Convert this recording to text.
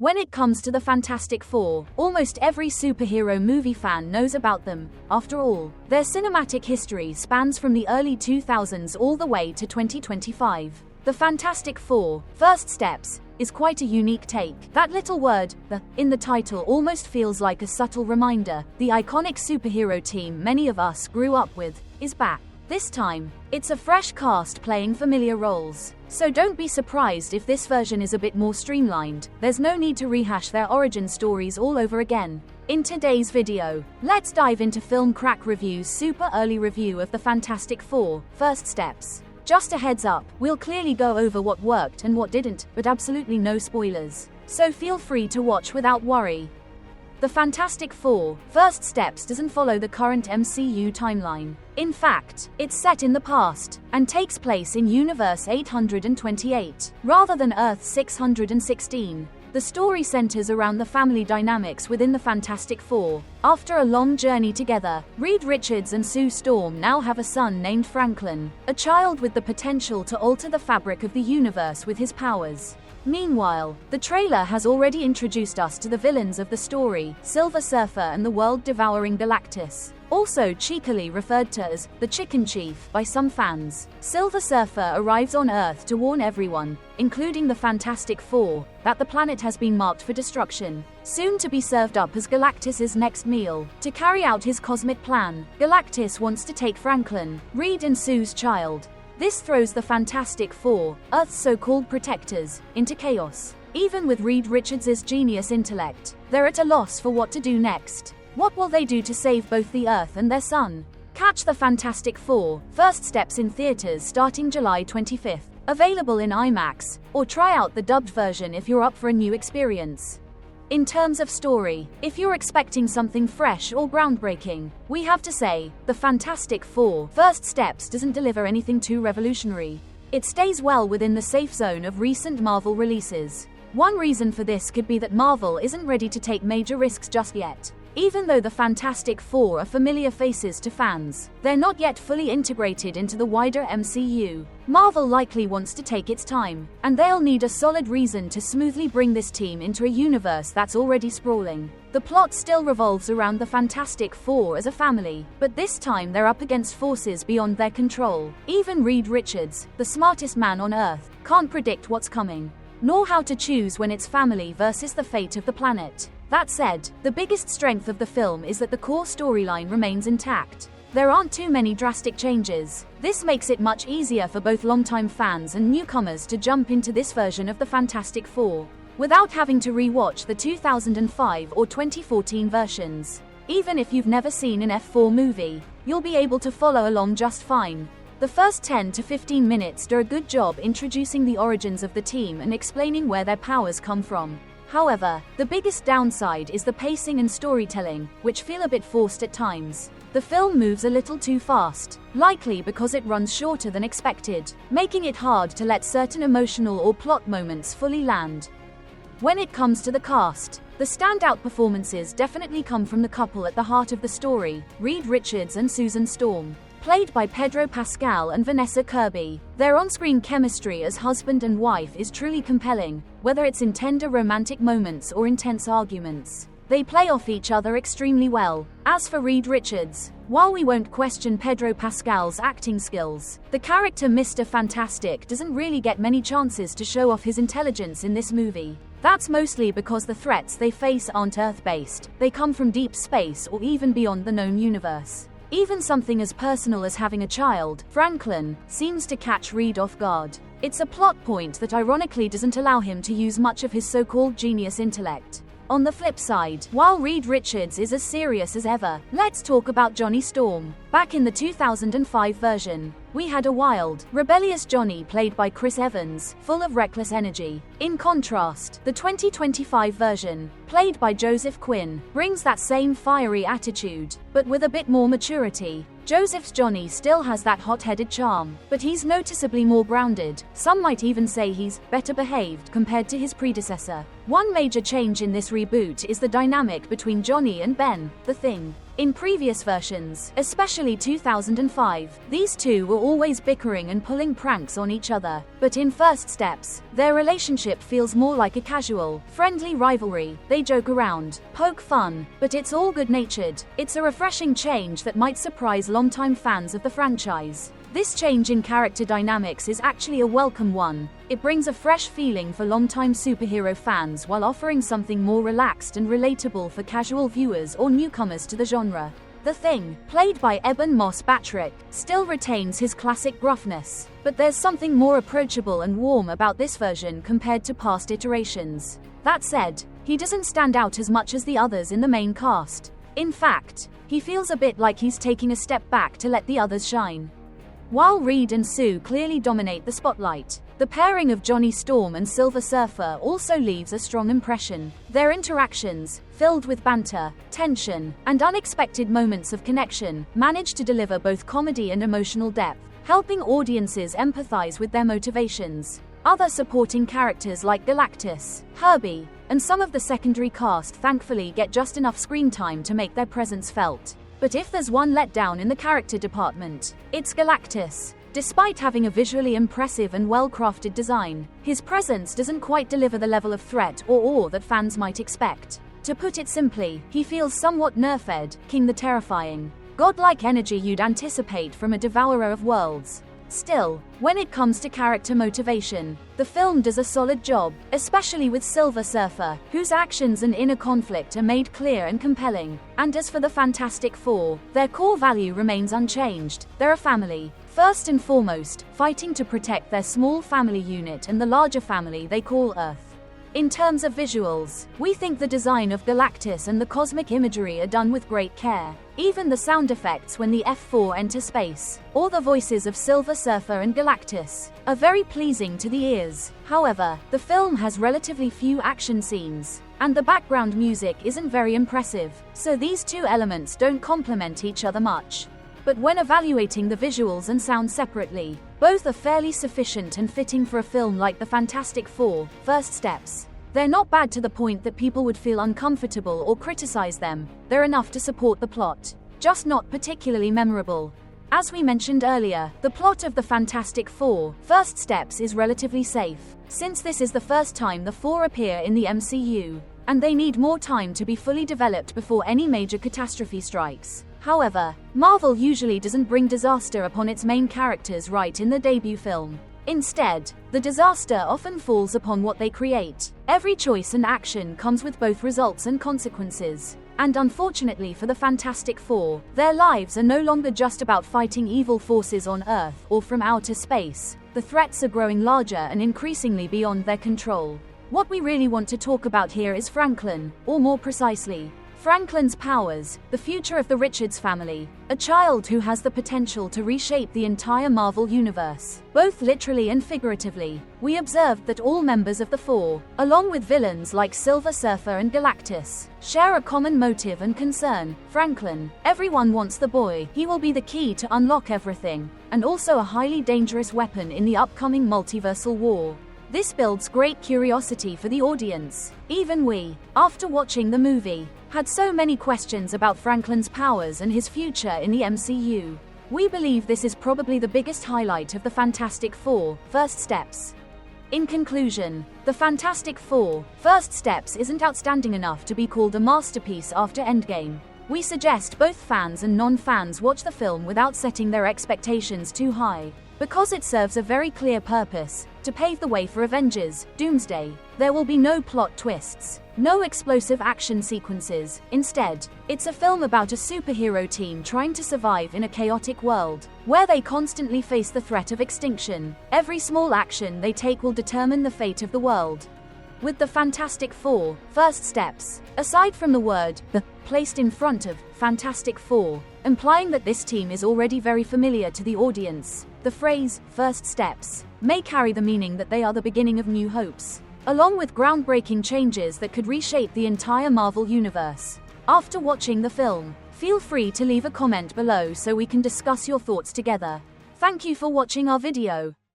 When it comes to the Fantastic Four, almost every superhero movie fan knows about them. After all, their cinematic history spans from the early 2000s all the way to 2025. The Fantastic Four, First Steps, is quite a unique take. That little word, the, in the title almost feels like a subtle reminder. The iconic superhero team many of us grew up with is back. This time, it's a fresh cast playing familiar roles. So don't be surprised if this version is a bit more streamlined. There's no need to rehash their origin stories all over again. In today's video, let's dive into Film Crack Review's super early review of the Fantastic Four, First Steps. Just a heads up, we'll clearly go over what worked and what didn't, but absolutely no spoilers. So feel free to watch without worry. The Fantastic Four, First Steps doesn't follow the current MCU timeline. In fact, it's set in the past, and takes place in Universe 828, rather than Earth 616. The story centers around the family dynamics within the Fantastic Four. After a long journey together, Reed Richards and Sue Storm now have a son named Franklin, a child with the potential to alter the fabric of the universe with his powers. Meanwhile, the trailer has already introduced us to the villains of the story, Silver Surfer and the world-devouring Galactus, also cheekily referred to as the Chicken Chief by some fans. Silver Surfer arrives on Earth to warn everyone, including the Fantastic Four, that the planet has been marked for destruction, soon to be served up as Galactus's next meal. To carry out his cosmic plan, Galactus wants to take Franklin, Reed and Sue's child. This throws the Fantastic Four, Earth's so-called protectors, into chaos. Even with Reed Richards' genius intellect, they're at a loss for what to do next. What will they do to save both the Earth and their son? Catch the Fantastic Four, First Steps in theaters starting July 25th. Available in IMAX, or try out the dubbed version if you're up for a new experience. In terms of story, if you're expecting something fresh or groundbreaking, we have to say, the Fantastic Four, First Steps doesn't deliver anything too revolutionary. It stays well within the safe zone of recent Marvel releases. One reason for this could be that Marvel isn't ready to take major risks just yet. Even though the Fantastic Four are familiar faces to fans, they're not yet fully integrated into the wider MCU. Marvel likely wants to take its time, and they'll need a solid reason to smoothly bring this team into a universe that's already sprawling. The plot still revolves around the Fantastic Four as a family, but this time they're up against forces beyond their control. Even Reed Richards, the smartest man on Earth, can't predict what's coming, nor how to choose when it's family versus the fate of the planet. That said, the biggest strength of the film is that the core storyline remains intact. There aren't too many drastic changes. This makes it much easier for both longtime fans and newcomers to jump into this version of the Fantastic Four, without having to re-watch the 2005 or 2014 versions. Even if you've never seen an F4 movie, you'll be able to follow along just fine. The first 10 to 15 minutes do a good job introducing the origins of the team and explaining where their powers come from. However, the biggest downside is the pacing and storytelling, which feel a bit forced at times. The film moves a little too fast, likely because it runs shorter than expected, making it hard to let certain emotional or plot moments fully land. When it comes to the cast, the standout performances definitely come from the couple at the heart of the story, Reed Richards and Susan Storm, played by Pedro Pascal and Vanessa Kirby. Their on-screen chemistry as husband and wife is truly compelling, whether it's in tender romantic moments or intense arguments. They play off each other extremely well. As for Reed Richards, while we won't question Pedro Pascal's acting skills, the character Mr. Fantastic doesn't really get many chances to show off his intelligence in this movie. That's mostly because the threats they face aren't Earth-based, they come from deep space or even beyond the known universe. Even something as personal as having a child, Franklin, seems to catch Reed off guard. It's a plot point that ironically doesn't allow him to use much of his so-called genius intellect. On the flip side, while Reed Richards is as serious as ever, let's talk about Johnny Storm. Back in the 2005 version, we had a wild, rebellious Johnny played by Chris Evans, full of reckless energy. In contrast, the 2025 version, played by Joseph Quinn, brings that same fiery attitude, but with a bit more maturity. Joseph's Johnny still has that hot-headed charm, but he's noticeably more grounded. Some might even say he's better behaved compared to his predecessor. One major change in this reboot is the dynamic between Johnny and Ben, the Thing. In previous versions, especially 2005, these two were always bickering and pulling pranks on each other. But in First Steps, their relationship feels more like a casual, friendly rivalry. They joke around, poke fun, but it's all good-natured. It's a refreshing change that might surprise longtime fans of the franchise. This change in character dynamics is actually a welcome one. It brings a fresh feeling for longtime superhero fans while offering something more relaxed and relatable for casual viewers or newcomers to the genre. The Thing, played by Eben Moss-Bachrach, still retains his classic gruffness, but there's something more approachable and warm about this version compared to past iterations. That said, he doesn't stand out as much as the others in the main cast. In fact, he feels a bit like he's taking a step back to let the others shine. While Reed and Sue clearly dominate the spotlight, the pairing of Johnny Storm and Silver Surfer also leaves a strong impression. Their interactions, filled with banter, tension, and unexpected moments of connection, manage to deliver both comedy and emotional depth, helping audiences empathize with their motivations. Other supporting characters like Galactus, Herbie, and some of the secondary cast thankfully get just enough screen time to make their presence felt. But if there's one letdown in the character department, it's Galactus. Despite having a visually impressive and well-crafted design, his presence doesn't quite deliver the level of threat or awe that fans might expect. To put it simply, he feels somewhat nerfed, King the Terrifying. Godlike energy you'd anticipate from a devourer of worlds. Still, when it comes to character motivation, the film does a solid job, especially with Silver Surfer, whose actions and inner conflict are made clear and compelling. And as for the Fantastic Four, their core value remains unchanged. They're a family, first and foremost, fighting to protect their small family unit and the larger family they call Earth. In terms of visuals, we think the design of Galactus and the cosmic imagery are done with great care. Even the sound effects when the F4 enter space, or the voices of Silver Surfer and Galactus, are very pleasing to the ears. However, the film has relatively few action scenes, and the background music isn't very impressive, so these two elements don't complement each other much. But when evaluating the visuals and sound separately, both are fairly sufficient and fitting for a film like The Fantastic Four: First Steps. They're not bad to the point that people would feel uncomfortable or criticize them. They're enough to support the plot, just not particularly memorable. As we mentioned earlier, the plot of The Fantastic Four: First Steps is relatively safe, since this is the first time the four appear in the MCU, and they need more time to be fully developed before any major catastrophe strikes. However, Marvel usually doesn't bring disaster upon its main characters right in the debut film. Instead, the disaster often falls upon what they create. Every choice and action comes with both results and consequences. And unfortunately for the Fantastic Four, their lives are no longer just about fighting evil forces on Earth or from outer space. The threats are growing larger and increasingly beyond their control. What we really want to talk about here is Franklin, or more precisely, Franklin's powers, the future of the Richards family, a child who has the potential to reshape the entire Marvel universe, both literally and figuratively. We observed that all members of the Four, along with villains like Silver Surfer and Galactus, share a common motive and concern: Franklin. Everyone wants the boy. He will be the key to unlock everything, and also a highly dangerous weapon in the upcoming multiversal war. This builds great curiosity for the audience. Even we, after watching the movie, had so many questions about Franklin's powers and his future in the MCU. We believe this is probably the biggest highlight of the Fantastic Four: First Steps. In conclusion, the Fantastic Four: First Steps isn't outstanding enough to be called a masterpiece after Endgame. We suggest both fans and non-fans watch the film without setting their expectations too high, because it serves a very clear purpose: to pave the way for Avengers: Doomsday. There will be no plot twists, no explosive action sequences. Instead, it's a film about a superhero team trying to survive in a chaotic world, where they constantly face the threat of extinction. Every small action they take will determine the fate of the world. With the Fantastic Four: First Steps, aside from the word "the" placed in front of Fantastic Four, implying that this team is already very familiar to the audience, the phrase "First Steps" may carry the meaning that they are the beginning of new hopes, along with groundbreaking changes that could reshape the entire Marvel universe. After watching the film, feel free to leave a comment below so we can discuss your thoughts together. Thank you for watching our video.